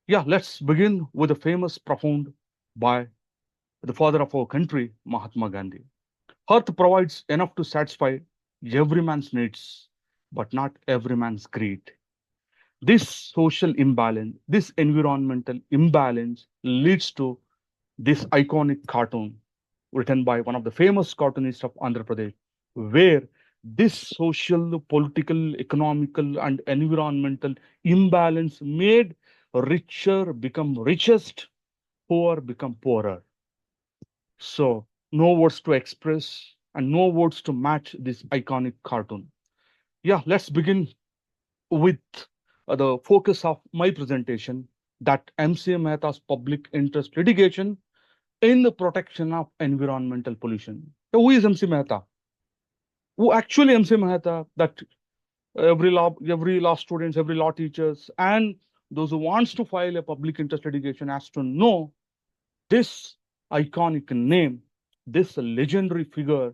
Yeah, let's begin with a famous profound by the father of our country, Mahatma Gandhi. Earth provides enough to satisfy every man's needs, but not every man's greed. This social imbalance, this environmental imbalance leads to this iconic cartoon written by one of the famous cartoonists of Andhra Pradesh, where this social, political, economical, and environmental imbalance made richer become richest, poor become poorer. So, no words to express and no words to match this iconic cartoon. Yeah, let's begin with the focus of my presentation, that MC Mehta's public interest litigation in the protection of environmental pollution. So who is MC Mehta? Who actually MC Mehta? That every law students, every law teachers, and those who wants to file a public interest litigation has to know this iconic name, this legendary figure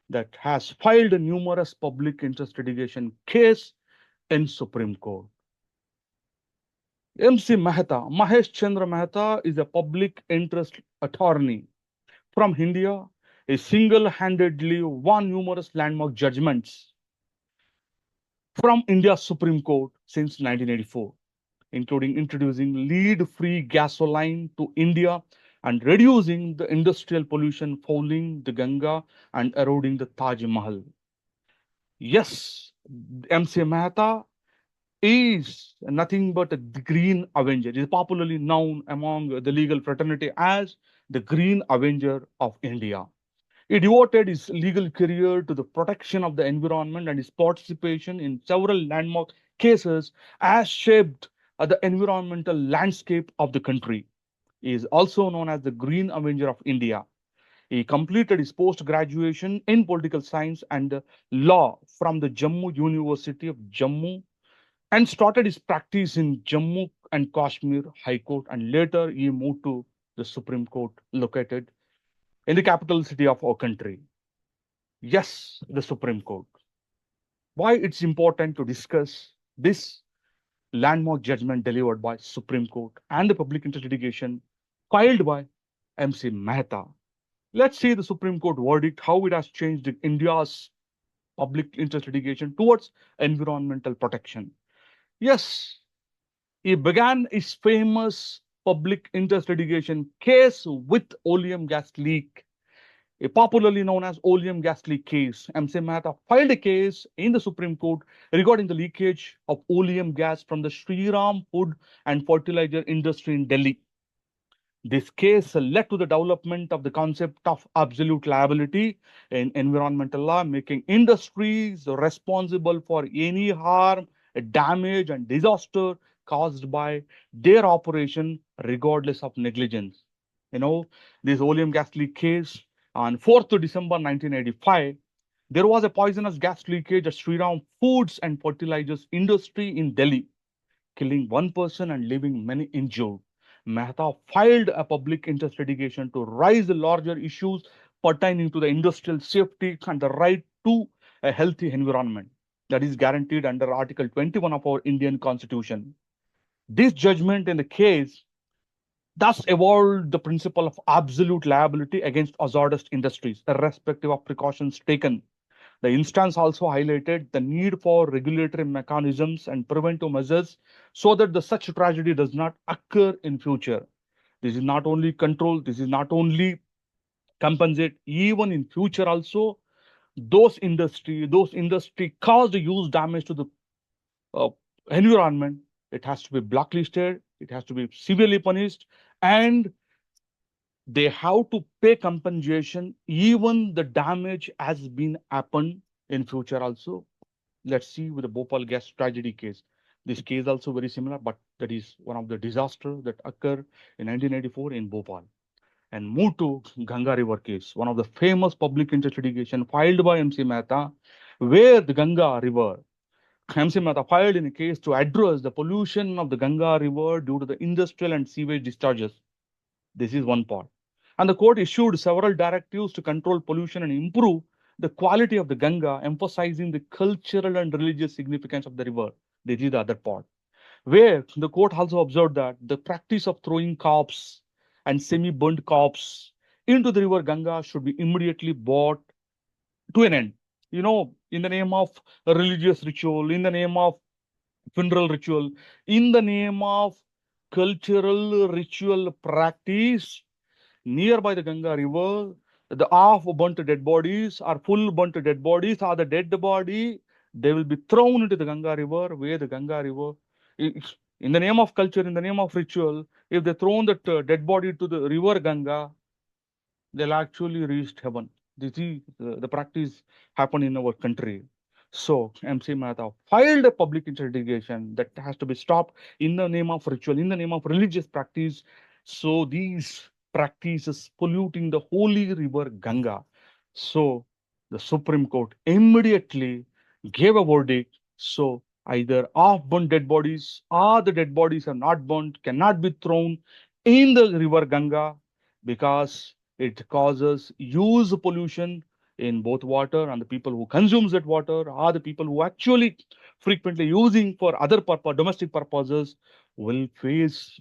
that has filed numerous public interest litigation case in Supreme Court. MC Mehta, Mahesh Chandra Mehta, is a public interest attorney from India. He single-handedly won numerous landmark judgments from India's Supreme Court since 1984, including introducing lead-free gasoline to India and reducing the industrial pollution fouling the Ganga and eroding the Taj Mahal. Yes, MC Mehta is nothing but a Green Avenger. He is popularly known among the legal fraternity as the Green Avenger of India. He devoted his legal career to the protection of the environment, and his participation in several landmark cases has shaped the environmental landscape of the country. He is also known as the Green Avenger of India. He completed his post graduation in political science and law from the Jammu University of Jammu and started his practice in Jammu and Kashmir High Court, and later he moved to the Supreme Court located in the capital city of our country. Yes, the Supreme Court. Why it's important to discuss this landmark judgment delivered by Supreme Court and the public interest litigation filed by MC Mehta. Let's see the Supreme Court verdict, how it has changed India's public interest litigation towards environmental protection. Yes, he began his famous public interest litigation case with oleum gas leak, popularly known as oleum gas leak case. MC Mehta filed a case in the Supreme Court regarding the leakage of oleum gas from the Shriram food and fertilizer industry in Delhi. This case led to the development of the concept of absolute liability in environmental law, making industries responsible for any harm, damage, and disaster caused by their operation, regardless of negligence. You know, this oleum gas leak case on 4th December 1985, there was a poisonous gas leakage at Shriram Foods and Fertilizers industry in Delhi, killing one person and leaving many injured. Mehta filed a public interest litigation to raise the larger issues pertaining to the industrial safety and the right to a healthy environment that is guaranteed under Article 21 of our Indian Constitution. This judgment in the case thus evolved the principle of absolute liability against hazardous industries, irrespective of precautions taken. The instance also highlighted the need for regulatory mechanisms and preventive measures so that the such tragedy does not occur in future. This is not only control, this is not only compensate, even in future also, those industry caused huge damage to the uh, environment. It has to be blacklisted, it has to be severely punished, and they have to pay compensation even the damage has been happened in future also. Let's see with the Bhopal gas tragedy case. This case also very similar, but that is one of the disaster that occurred in 1984 in Bhopal. And move to Ganga River case, one of the famous public interest litigation filed by MC Mehta, where the Ganga River, MC Mehta filed in a case to address the pollution of the Ganga River due to the industrial and sewage discharges. This is one part. And the court issued several directives to control pollution and improve the quality of the Ganga, emphasizing the cultural and religious significance of the river. This is the other part. where the court also observed that the practice of throwing corpse and semi-burnt corpse into the river Ganga should be immediately brought to an end. In the name of a religious ritual, in the name of funeral ritual, in the name of cultural ritual practice nearby the Ganga River, the half burnt dead bodies or full burnt dead bodies or the dead body, they will be thrown into the Ganga River, where the Ganga River, in the name of culture, in the name of ritual, if they thrown that dead body to the river Ganga, they'll actually reach heaven. This is the practice happen in our country. So MC Mehta filed a public interrogation that has to be stopped in the name of ritual, in the name of religious practice. So these practices polluting the holy river Ganga. So the Supreme Court immediately gave a verdict. So either half burnt dead bodies or the dead bodies are not burnt, cannot be thrown in the river Ganga because it causes huge pollution in both water, and the people who consumes that water are the people who actually frequently using for other domestic purposes will face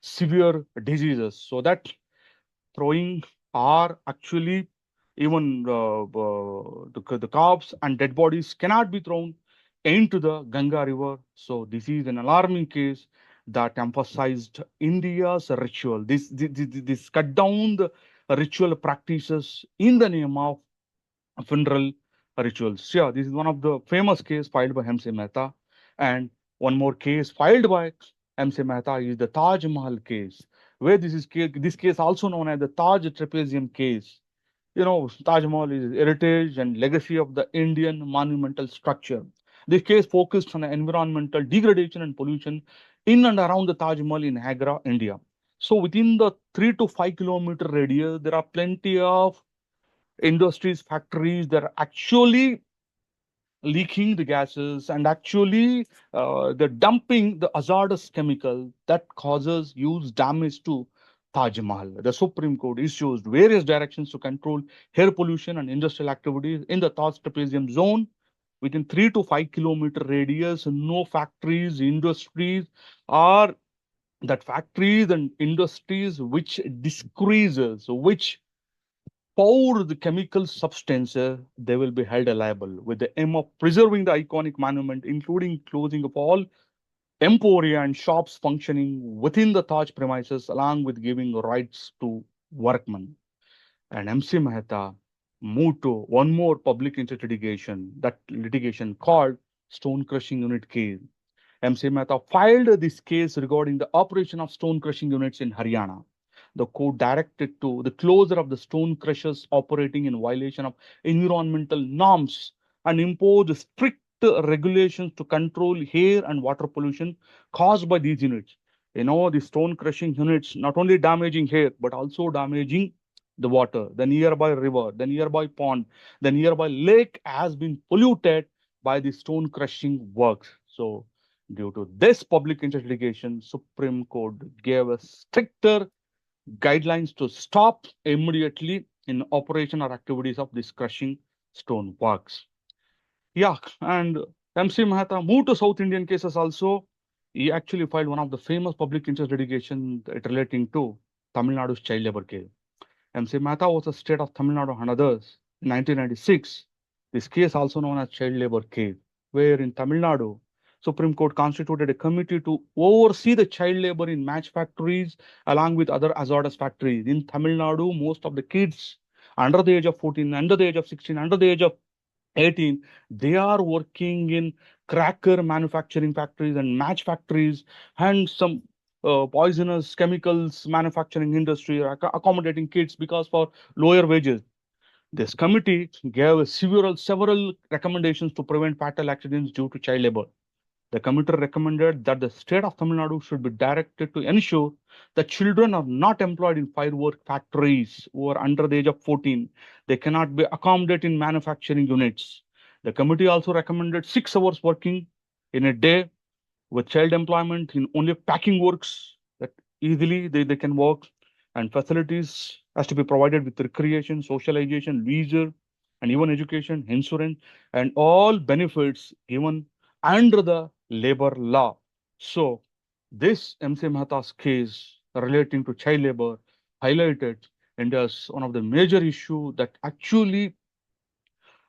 severe diseases. So that throwing are actually even the corpse and dead bodies cannot be thrown into the Ganga River. So this is an alarming case that emphasized India's ritual. This cut down the ritual practices in the name of funeral rituals. Yeah, this is one of the famous case filed by MC Mehta. And one more case filed by MC Mehta is the Taj Mahal case, where this case also known as the Taj Trapezium case. Taj Mahal is heritage and legacy of the Indian monumental structure. This case focused on environmental degradation and pollution in and around the Taj Mahal in Agra, India. So within the 3 to 5 kilometer radius, there are plenty of industries, factories that are actually leaking the gases and actually they're dumping the hazardous chemical that causes huge damage to Taj Mahal. The Supreme Court issued various directions to control air pollution and industrial activities in the Taj trapezium zone within 3 to 5 kilometer radius. No factories, industries, or that factories and industries which decreases, which pour the chemical substances, they will be held liable with the aim of preserving the iconic monument, including closing of all emporia and shops functioning within the Taj premises, along with giving rights to workmen. And MC Mehta moved to one more public interest litigation, that litigation called Stone Crushing Unit case. MC Mehta filed this case regarding the operation of stone crushing units in Haryana. The court directed to the closure of the stone crushers operating in violation of environmental norms and imposed strict regulations to control air and water pollution caused by these units. The stone crushing units not only damaging air but also damaging the water, the nearby river, the nearby pond, the nearby lake has been polluted by the stone crushing works. So due to this public interest litigation, Supreme Court gave a stricter guidelines to stop immediately in operation or activities of this crushing stone works. Yeah, and MC Mehta moved to South Indian cases also. He actually filed one of the famous public interest litigation relating to Tamil Nadu's child labor case. MC Mehta was a state of Tamil Nadu and others in 1996. This case, also known as child labor case, where in Tamil Nadu, Supreme Court constituted a committee to oversee the child labor in match factories along with other hazardous factories. In Tamil Nadu, most of the kids under the age of 14, under the age of 16, under the age of 18, they are working in cracker manufacturing factories and match factories and some poisonous chemicals manufacturing industry are accommodating kids because for lower wages. This committee gave several recommendations to prevent fatal accidents due to child labor. The committee recommended that the state of Tamil Nadu should be directed to ensure that children are not employed in firework factories who are under the age of 14. They cannot be accommodated in manufacturing units. The committee also recommended 6 hours working in a day with child employment in only packing works that easily they can work, and facilities has to be provided with recreation, socialization, leisure, and even education, insurance, and all benefits given under the labor law. So this MC Mehta's case relating to child labor highlighted India's one of the major issue that actually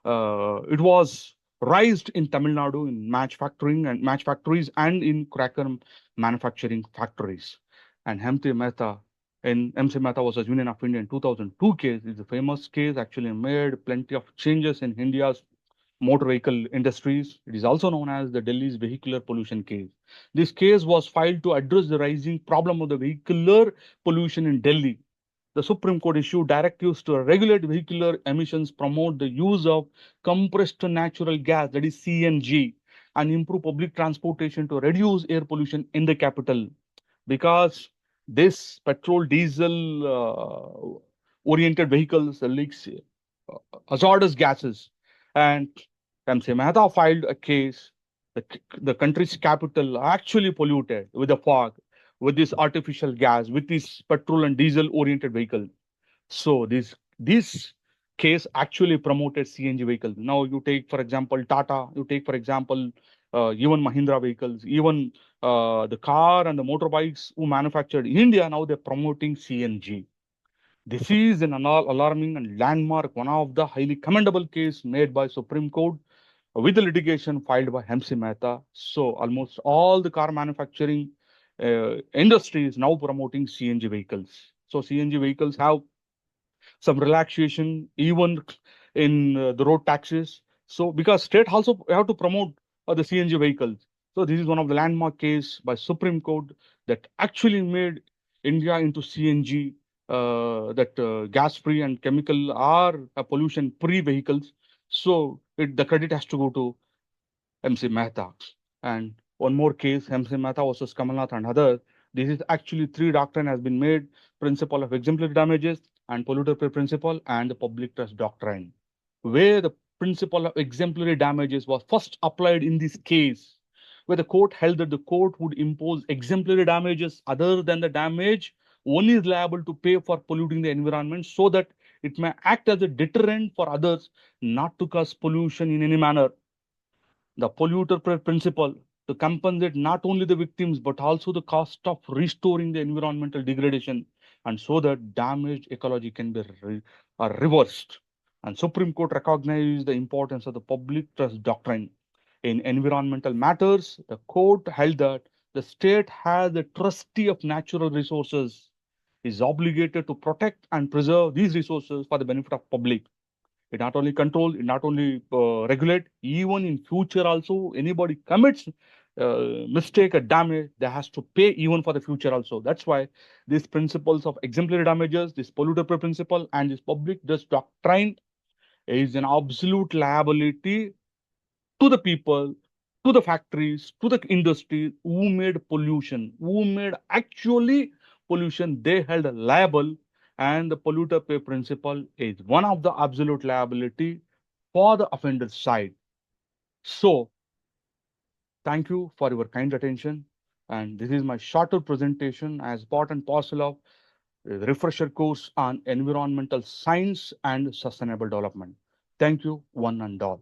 it was raised in Tamil Nadu in match factories and in cracker manufacturing factories. And MC Mehta was a Union of India in 2002 case. It's a famous case, actually made plenty of changes in India's motor vehicle industries. It is also known as the Delhi's vehicular pollution case. This case was filed to address the rising problem of the vehicular pollution in Delhi. The Supreme Court issued directives to regulate vehicular emissions, promote the use of compressed natural gas, that is CNG, and improve public transportation to reduce air pollution in the capital. Because this petrol diesel oriented vehicles leaks hazardous gases, and MC Mehta filed a case. The country's capital actually polluted with the fog, with this artificial gas, with this petrol and diesel oriented vehicle. So this case actually promoted CNG vehicles. Now you take for example Tata, you take for example even Mahindra vehicles, even the car and the motorbikes who manufactured in India, now they're promoting CNG. This is an alarming and landmark, one of the highly commendable case made by Supreme Court with the litigation filed by MC Mehta. So almost all the car manufacturing industry is now promoting CNG vehicles. So CNG vehicles have some relaxation even in the road taxes. So because state also have to promote the CNG vehicles. So this is one of the landmark case by Supreme Court that actually made India into CNG, that gas-free and chemical or pollution-free vehicles. So the credit has to go to MC Mehta. And one more case, MC Mehta versus Kamalnath and others. This is actually three doctrine has been made: principle of exemplary damages and polluter pay principle and the public trust doctrine, where the principle of exemplary damages was first applied in this case, where the court held that the court would impose exemplary damages other than the damage one is liable to pay for polluting the environment, so that it may act as a deterrent for others not to cause pollution in any manner. The polluter principle to compensate not only the victims but also the cost of restoring the environmental degradation, and so that damaged ecology can be reversed. And Supreme Court recognized the importance of the public trust doctrine in environmental matters. The court held that the state has the trustee of natural resources is obligated to protect and preserve these resources for the benefit of public. It not only control, it not only regulate, even in future also, anybody commits mistake or damage, they has to pay even for the future also. That's why these principles of exemplary damages, this polluter pay principle, and this public trust doctrine is an absolute liability to the people, to the factories, to the industry who made pollution, who made actually pollution, they held liable, and the polluter pay principle is one of the absolute liability for the offender side. So thank you for your kind attention. And this is my shorter presentation as part and parcel of the refresher course on environmental science and sustainable development. Thank you, one and all.